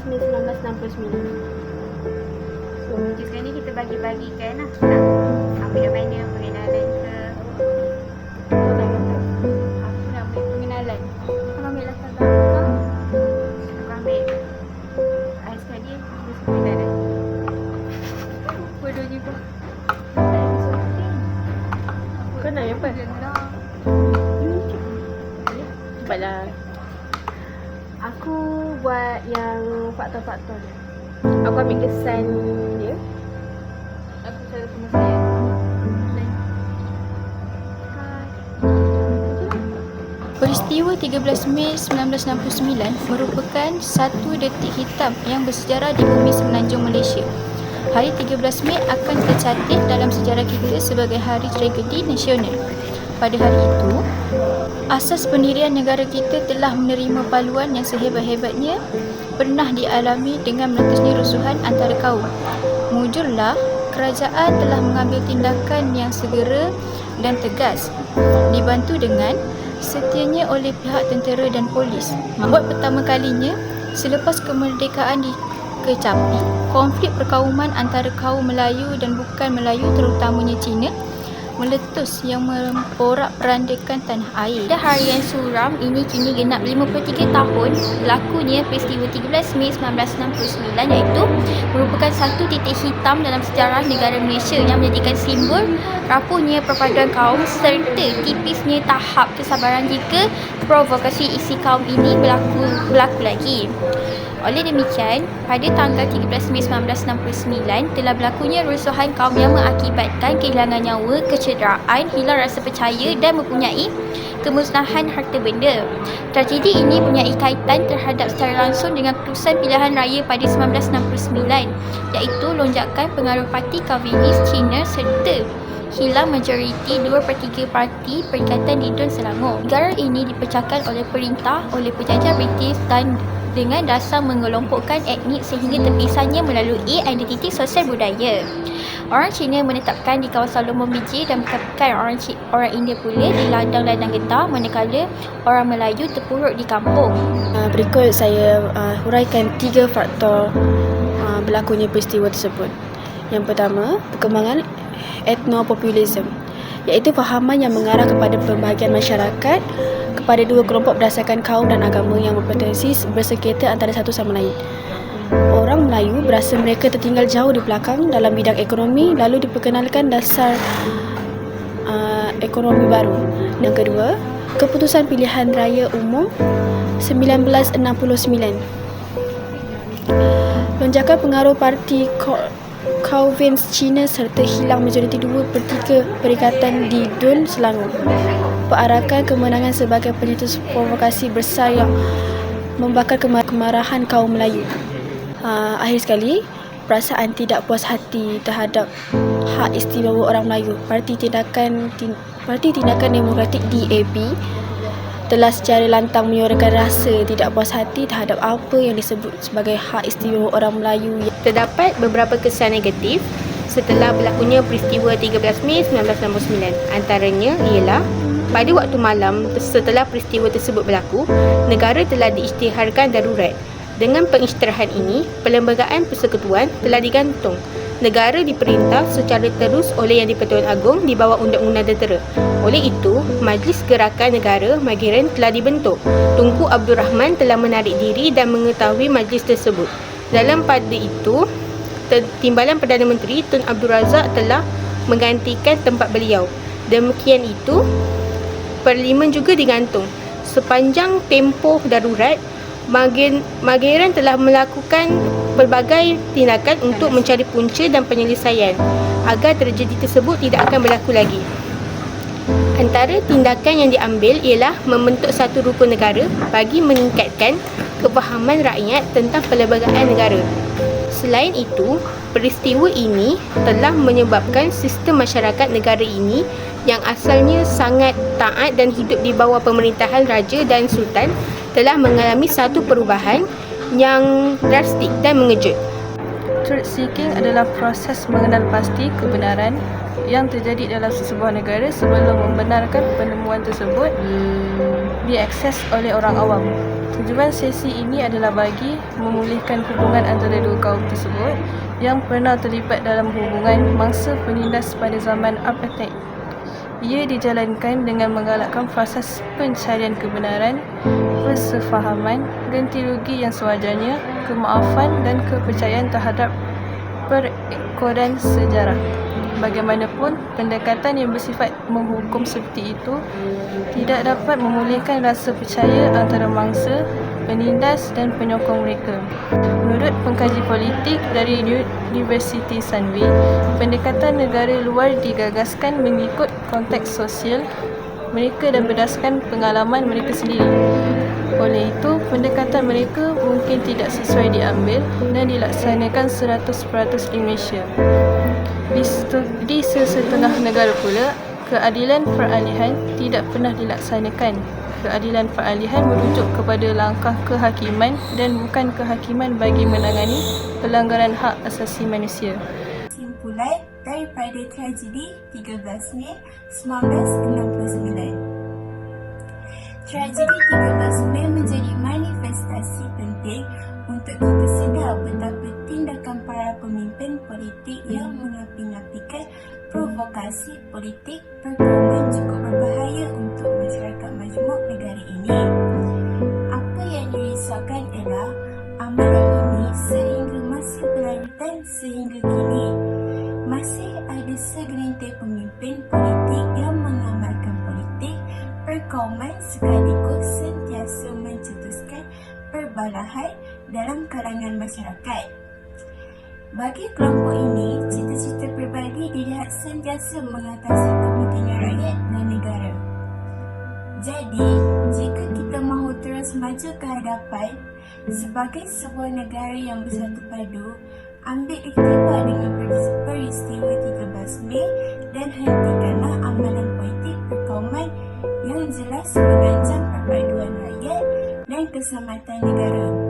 Mei 1969. So sekarang ni kita bagi-bagikan lah. Nak ambil yang mana, pengenalan ke? Aku nak ambil pengenalan. Aku ambil latar belakang. Aku ambil sekali terus pengenalan. Bodoh juga. Kau nak yang apa? Cepatlah. Aku buat yang faktor-faktor dia. Aku ambil kesan dia. Aku cara penyelesaian. Peristiwa 13 Mei 1969 merupakan satu detik hitam yang bersejarah di bumi semenanjung Malaysia. Hari 13 Mei akan tercatat dalam sejarah kita sebagai hari tragedi nasional. Pada hari itu, asas pendirian negara kita telah menerima paluan yang sehebat-hebatnya pernah dialami dengan meletusnya rusuhan antara kaum. Mujurlah, kerajaan telah mengambil tindakan yang segera dan tegas, dibantu dengan setianya oleh pihak tentera dan polis. Buat pertama kalinya, selepas kemerdekaan dikecapi, konflik perkauman antara kaum Melayu dan bukan Melayu terutamanya Cina meletus yang memporak-perandakan tanah air. Pada harian suram ini kini genap 53 tahun berlakunya peristiwa 13 Mei 1969 iaitu merupakan satu titik hitam dalam sejarah negara Malaysia yang menjadikan simbol rapuhnya perpaduan kaum serta tipisnya tahap kesabaran jika provokasi isi kaum ini berlaku lagi. Oleh demikian, pada tanggal 13 Mei 1969 telah berlakunya rusuhan kaum yang mengakibatkan kehilangan nyawa, kecederaan, hilang rasa percaya dan mempunyai kemusnahan harta benda. Tragedi ini mempunyai kaitan terhadap secara langsung dengan keputusan pilihan raya pada 1969 iaitu lonjakan pengaruh parti Calvinis Cina serta hilang majoriti 2/3 parti Perikatan di Dun Selangor. Negara ini dipecahkan oleh perintah oleh penjajah British dan dengan dasar mengelompokkan etnik sehingga terpisahnya melalui identiti sosial budaya. Orang Cina menetapkan di kawasan Lombok Biji dan menetapkan orang India pula di ladang-ladang getah, manakala orang Melayu terpuruk di kampung. Berikut saya huraikan 3 faktor berlakunya peristiwa tersebut. Yang pertama, perkembangan etnopopulisme, iaitu fahaman yang mengarah kepada pembahagian masyarakat kepada dua kelompok berdasarkan kaum dan agama yang berpotensi bersengketa antara satu sama lain. Orang Melayu berasa mereka tertinggal jauh di belakang dalam bidang ekonomi, lalu diperkenalkan dasar ekonomi baru. Yang kedua, keputusan pilihan raya umum 1969. Lonjakan pengaruh parti Calvinis Cina serta hilang majoriti 2/3 perikatan di Dun Selangor. Perarakan kemenangan sebagai pencetus provokasi besar yang membakar kemarahan kaum Melayu. Akhir sekali, perasaan tidak puas hati terhadap hak istimewa orang Melayu. Parti Tindakan Demokratik DAP telah secara lantang menyuarakan rasa tidak puas hati terhadap apa yang disebut sebagai hak istimewa orang Melayu. Terdapat beberapa kesan negatif setelah berlakunya peristiwa 13 Mei 1969. Antaranya ialah pada waktu malam setelah peristiwa tersebut berlaku, negara telah diisytiharkan darurat. Dengan pengisytiharan ini, Perlembagaan Persekutuan telah digantung. Negara diperintah secara terus oleh Yang di-Pertuan Agong di bawah Undang-Undang Tentera. Oleh itu, Majlis Gerakan Negara Magiran telah dibentuk. Tunku Abdul Rahman telah menarik diri dan mengetahui majlis tersebut. Dalam pada itu, Timbalan Perdana Menteri Tun Abdul Razak telah menggantikan tempat beliau. Demikian itu, Parlimen juga digantung. Sepanjang tempoh darurat, Magiran telah melakukan pelbagai tindakan untuk mencari punca dan penyelesaian agar tragedi tersebut tidak akan berlaku lagi. Antara tindakan yang diambil ialah membentuk satu rukun negara bagi meningkatkan kefahaman rakyat tentang perlembagaan negara. Selain itu, peristiwa ini telah menyebabkan sistem masyarakat negara ini yang asalnya sangat taat dan hidup di bawah pemerintahan raja dan sultan telah mengalami satu perubahan yang drastik dan mengejut. Truth seeking adalah proses mengenal pasti kebenaran yang terjadi dalam sesebuah negara sebelum membenarkan penemuan tersebut diakses oleh orang awam. Tujuan sesi ini adalah bagi memulihkan hubungan antara dua kaum tersebut yang pernah terlibat dalam hubungan mangsa penindas pada zaman apartheid. Ia dijalankan dengan menggalakkan proses pencarian kebenaran, persefahaman, ganti rugi yang sewajarnya, kemaafan dan kepercayaan terhadap perekoran sejarah. Bagaimanapun, pendekatan yang bersifat menghukum seperti itu tidak dapat memulihkan rasa percaya antara mangsa, penindas dan penyokong mereka. Menurut pengkaji politik dari Universiti Sunway, pendekatan negara luar digagaskan mengikut konteks sosial mereka dan berdasarkan pengalaman mereka sendiri. Oleh itu, pendekatan mereka mungkin tidak sesuai diambil dan dilaksanakan 100% di Malaysia. Di sesetengah negara pula, keadilan peralihan tidak pernah dilaksanakan. Keadilan peralihan merujuk kepada langkah kehakiman dan bukan kehakiman bagi menangani pelanggaran hak asasi manusia. Kesimpulan daripada tragedi 13 Mei 1969. Tragedi 13 Mei menjadi manifestasi penting untuk kita sedar betapa tindakan para pemimpin politik yang menapi-napikan provokasi politik perkauman cukup berbahaya untuk masyarakat majmuk negara ini. Apa yang dirisaukan ialah amalan ini sehingga masih berlanjutan sehingga kini. Masih ada segelintir pemimpin politik yang mengamalkan politik perkauman sekaligus sentiasa mencetuskan perbalahan dalam kalangan masyarakat. Bagi kelompok ini, cita-cita peribadi dilihat sentiasa mengatasi kepentingan rakyat dan negara. Jadi, jika kita mahu terus maju ke hadapan sebagai sebuah negara yang bersatu padu, ambil iktibar dengan peristiwa 13 Mei dan hentikanlah amalan politik perkauman yang jelas mengancam perpaduan rakyat dan keselamatan negara.